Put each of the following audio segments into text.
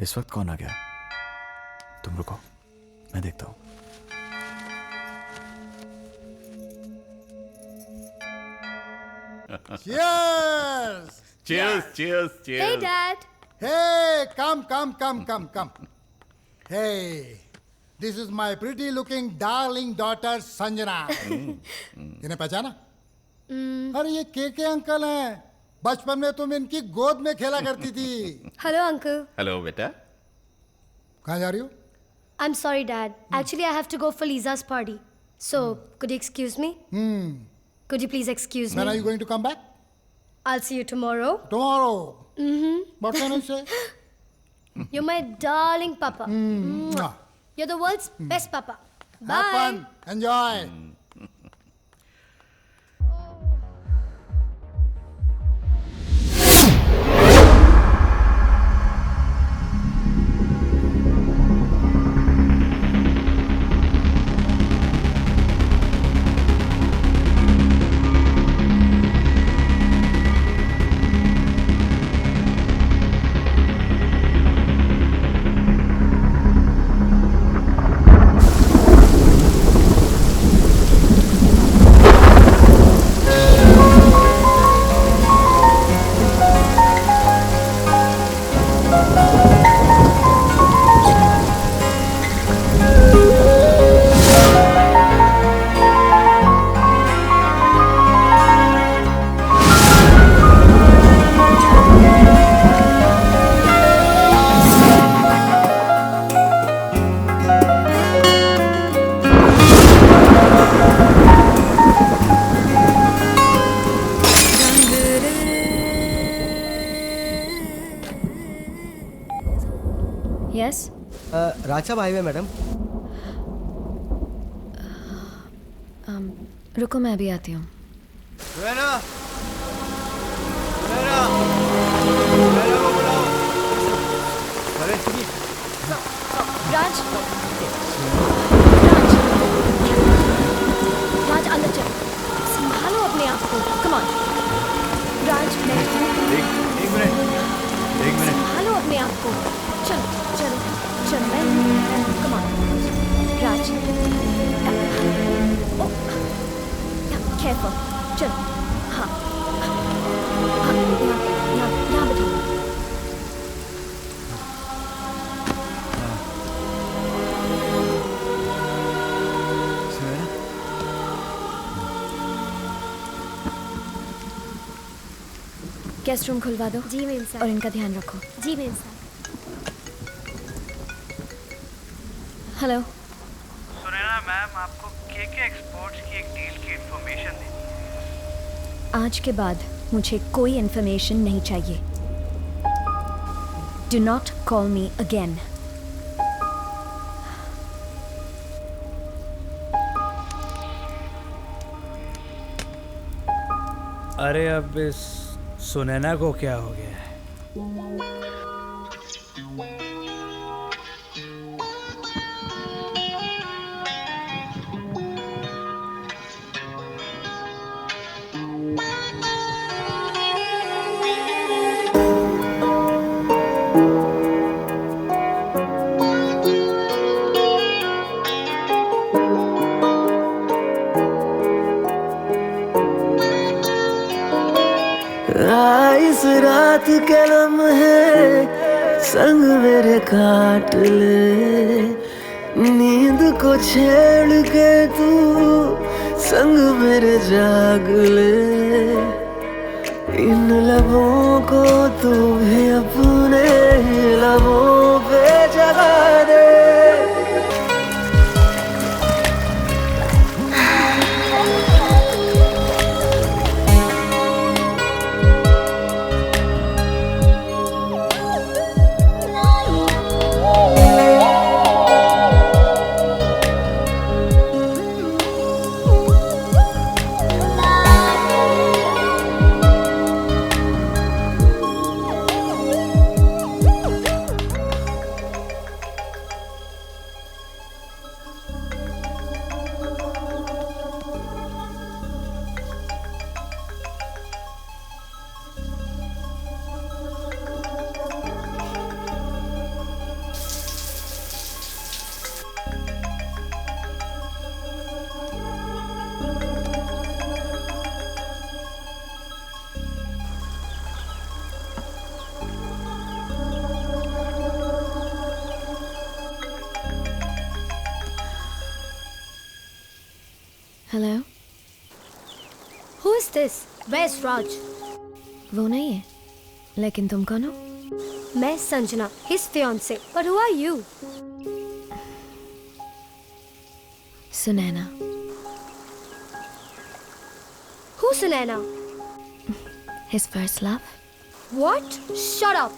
इस वक्त कौन आ गया? तुम रुको, मैं देखता हूँ। Cheers! Cheers. Hey, Dad. Hey, come. Hey, this is my pretty looking darling daughter Sanjana. इन्हें पहचाना? अरे ये के अंकल हैं। बचपन में तुम इनकी गोद में खेला करती थी। Hello, Uncle. Hello, बेटा। कहाँ जा रही हो? I'm sorry, Dad. Actually, I have to go for Lisa's party. So, could you excuse me? Could you please excuse When are me? you going to come back? I'll see you tomorrow. Tomorrow. What can I say? You're my darling papa. Mwah. You're the world's best papa. Bye. Have fun. Enjoy. Yes? Raja highway madam. रुको, मैं अभी आती हूँ. राज, अंदर चल. संभालो अपने आप को. Come on. राज, एक मिनट। संभालो अपने आप को. चल मैं. Come on. Raj. Oh. Careful. चल. हाँ. यहाँ बैठो. गेस्ट रूम खुलवा दो. जी मैम साहब. और इनका ध्यान रखो. जी मैम साहब. हेलो. सुनैना मैम, आपको केके एक्सपोर्ट्स की एक डील की इंफॉर्मेशन देनी है. आज के बाद मुझे कोई इन्फॉर्मेशन नहीं चाहिए. Do not call me again. अरे अब इस सुनैना को क्या हो गया है? इस रात के लम्हे संग मेरे काट ले, नींद को छेड़ के तू संग मेरे जाग ले, इन लबों को तू भी अपने लबों पे जगा दे. Hello, Who is this? Where's Raj? वो नहीं है, लेकिन तुम कौन हो? मैं Sanjana, his fiance. But who are you? Sunaina. Who's Sunaina? His first love. What? Shut up.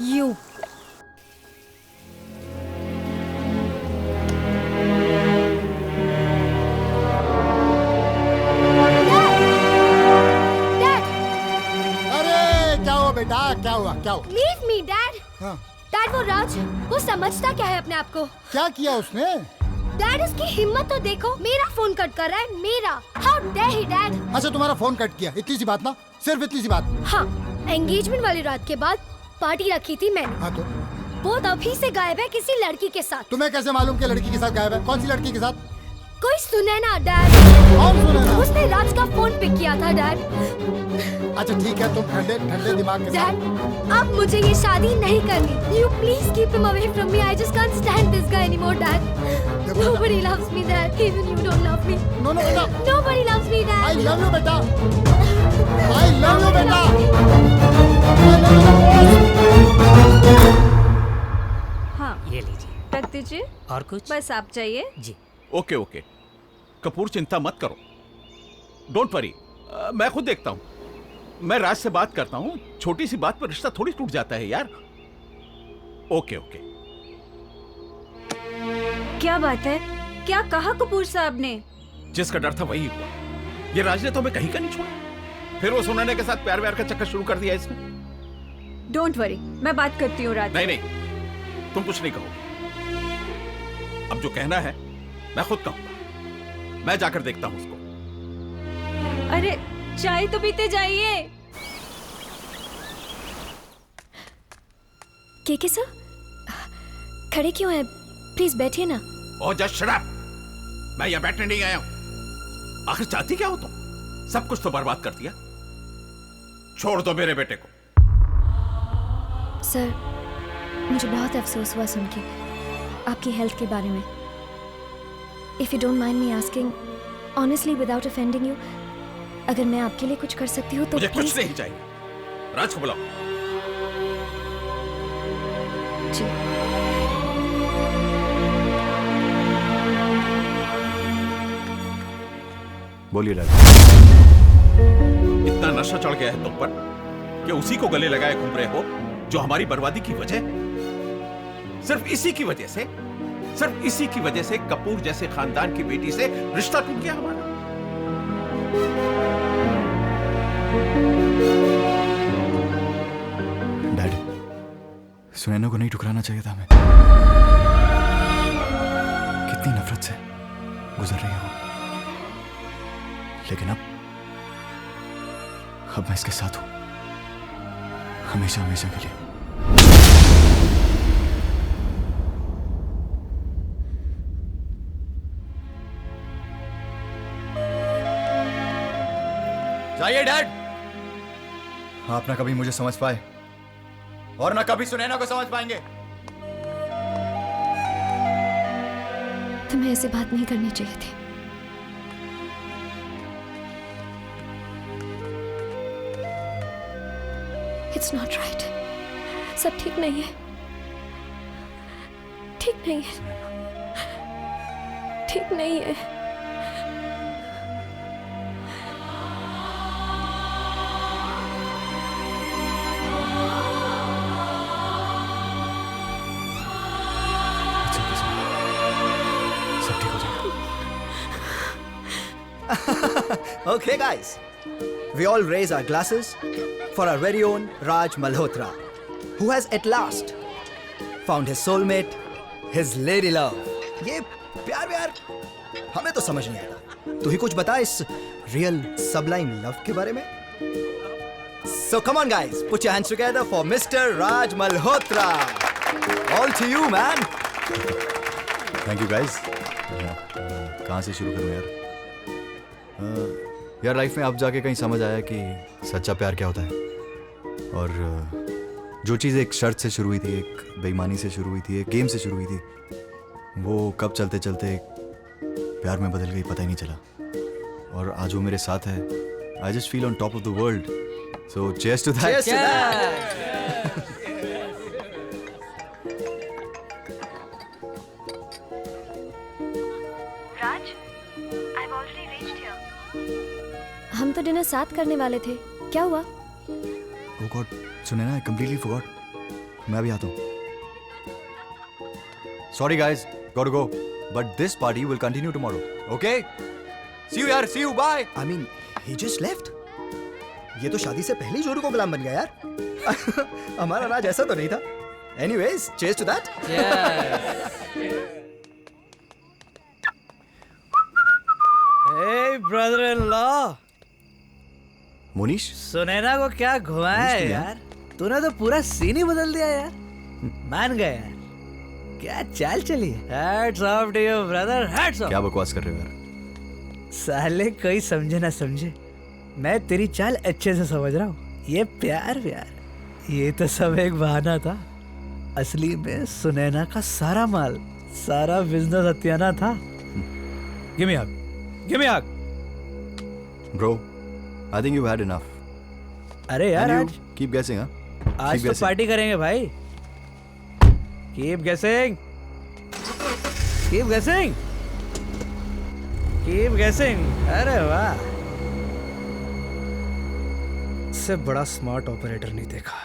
You. Dad! अरे क्या हुआ बेटा, क्या हुआ, क्या हुआ? Leave me, Dad! हाँ, Dad, वो राज, वो समझता क्या है अपने आप को? क्या किया उसने? डैड उसकी हिम्मत तो देखो, मेरा फोन कट कर रहा है, मेरा। How dare he, Dad? अच्छा तुम्हारा फोन कट किया, इतनी सी बात ना, सिर्फ इतनी सी बात। हाँ, एंगेजमेंट वाली रात के बाद पार्टी रखी थी मैंने। हाँ तो वो तभी से गायब है किसी लड़की के साथ। तुम्हें कैसे मालूम कि लड़की के साथ गायब है? कौन सी लड़की के साथ? कोई सुनैना, डैड। कौन सुनैना? उसने राज का फोन पिक किया था, डैड। अच्छा ठीक है, तुम ठंडे ठंडे दिमाग के साथ। डैड, अब मुझे ये शादी नहीं करनी। You please keep him away from me. I just can't stand this guy anymore, Dad. Nobody loves me, Dad. Even you don't love me. No no बेटा, Nobody loves me, Dad. I love you बेटा, I love you बेटा, I love you। हाँ, ये लीजिए। रख दीजिए। और कुछ? बस आप चाहिए। जी। ओके ओके, कपूर चिंता मत करो, डोंट वरी, मैं खुद देखता हूँ। मैं राज से बात करता हूँ, छोटी सी बात पर रिश्ता थोड़ी टूट जाता है यार। Okay okay. क्या बात है? क्या कहा कपूर साहब ने? जिसका डर था वही हुआ। ये राज ने तो हमें कहीं का नहीं छोड़ा, फिर वो सुनैना के साथ प्यार व्यार का चक्कर शुरू कर दिया इसने। डोंट वरी, मैं बात करती हूँ राज। नहीं नहीं, तुम कुछ नहीं कहोगे। अब जो कहना है मैं खुद कहूंगा। मैं जाकर देखता हूं उसको। अरे चाय तो पीते जाइए। के सर, खड़े क्यों हैं? प्लीज बैठिए ना। Oh just shut up. मैं यहाँ बैठने नहीं आया हूं। आखिर चाहती क्या हो तुम? सब कुछ तो बर्बाद कर दिया। छोड़ दो मेरे बेटे को। सर, मुझे बहुत अफसोस हुआ सुन के आपकी हेल्थ के बारे में। If you don't mind me asking, honestly without offending you, अगर मैं आपके लिए कुछ कर सकती हूँ तो मुझे प्लीज। कुछ नहीं चाहिए। राज को बुलाओ। जी। बोलिए राज। इतना नशा चढ़ गया है तुम पर कि उसी को गले लगाए घूम रहे हो जो हमारी बर्बादी की वजह। सिर्फ इसी की वजह से, सिर्फ इसी की वजह से कपूर जैसे खानदान की बेटी से रिश्ता टूट गया हमारा। डैड, सुनैना को नहीं ठुकराना चाहिए था हमें। कितनी नफरत से गुजर रही है वो, लेकिन अब मैं इसके साथ हूं, हमेशा हमेशा के लिए। जाइए डैड। आप ना कभी मुझे समझ पाए और ना कभी सुनैना को समझ पाएंगे। तुम्हें ऐसे बात नहीं करनी चाहिए थी। It's not right. सब ठीक नहीं है, ठीक नहीं है, ठीक नहीं है। Okay, guys. We all raise our glasses for our very own Raj Malhotra, who has at last found his soulmate, his lady love. ये प्यार व्यार हमें तो समझ नहीं आता। तू ही कुछ बता इस real sublime love के बारे में। So come on, guys, put your hands together for Mr. Raj Malhotra. All to you, man. Thank you guys. कहाँ से शुरू करूँ यार? यार लाइफ में अब जाके कहीं समझ आया कि सच्चा प्यार क्या होता है, और जो चीज़ एक शर्त से शुरू हुई थी, एक बेईमानी से शुरू हुई थी, एक गेम से शुरू हुई थी, वो कब चलते चलते एक प्यार में बदल गई पता ही नहीं चला। और आज वो मेरे साथ है, I just feel on top of the world. So cheers to that. हम तो डिनर साथ करने वाले थे, क्या हुआ? Oh God, Sunaina, I completely forgot. मैं अभी आता हूँ. Sorry guys, gotta go. But this party will continue tomorrow. Okay? See you यार, see you, bye. I mean, he just left. ये तो शादी से पहले ही जोरू को गुलाम बन गया यार. हमारा राज ऐसा तो नहीं था. Anyways, cheers to that. Hey brother-in-law. Monish, Sunaina को क्या घुमाया है यार? तूने तो पूरा सीन ही बदल दिया यार. मान गया यार. क्या चाल चली? Hats off to you brother, hats off. क्या बकवास कर रहे हो यार? साले कोई समझे ना समझे, मैं तेरी चाल अच्छे से समझ रहा हूँ. ये प्यार ये तो सब एक बहाना था. असली में सुनैना का सारा माल, सारा बिजनेस हथियाना था. Give me a hug. Give me a hug. Bro, I think you've had enough. अरे यार And आज you keep guessing, huh? आज Keep तो guessing. पार्टी करेंगे भाई. Keep guessing. Keep guessing. Keep guessing. अरे वाह. इससे बड़ा स्मार्ट ऑपरेटर नहीं देखा.